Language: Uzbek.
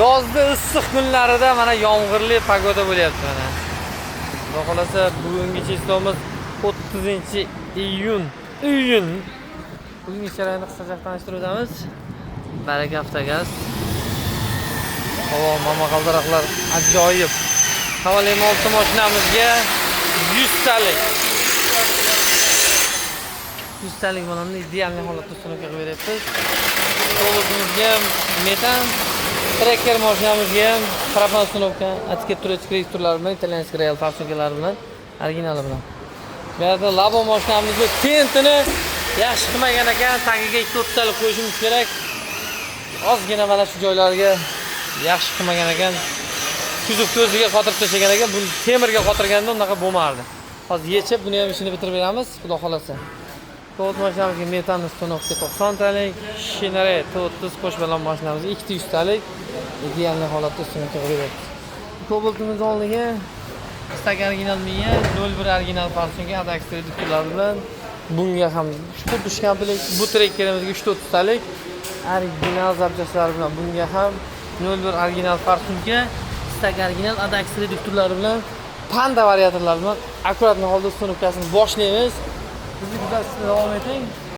Yozda issiq kunlarida mana yomg'irli pagoda bo'lyapti mana. Xudo xolasa bugungi cheklovimiz 30-iyun. Bugungi sharoitni qisqacha tanishtirib o'tamiz. Baraka avtogaz. Havo mama qaldiroqlar ajoyib. Havali olti mashinamizga 100 talik. 100 talik bo'landa ideal holatda ustunovka qilib beryapmiz. To'g'rimizga metan trekker mashinamizga ham propan ustunovka, etiket turuvchi kreditorlar bilan, italyanskiy real farsunkalar bilan, originali bilan. Bu yerda labo mashinamizga tentini yaxshi qilmagan ekan, tagiga 2-3 talik qo'yishimiz kerak. Ozgina mana shu joylarga yaxshi qilmagan ekan. Kuzov ko'ziga qotirib tashlagan ekan, buni temirga qotirganda unaqa bo'lmardi. Hozir yechib buni ham ishini bitirib beramiz, xudo xolasa. To'rt mashinamizga metan ustunovka 90 talik, Shinare 30 qo'shmalan mashinamizga 200 talik ideal holatda ustunovka qilib beryapmiz. Kobaltimiz oldiga stak original miya, 01 original farsunka, adax kreditlar bilan bunga ham xuddi shu komplet bu trekkerimizga 330 talik original zapchastlar bilan bunga ham 01 original farsunka, stak original, adax kreditlar bilan panda variatorlar bilan akkuratni holda ustunovkasini boshlaymiz. Bizni kuzatishda davom eting.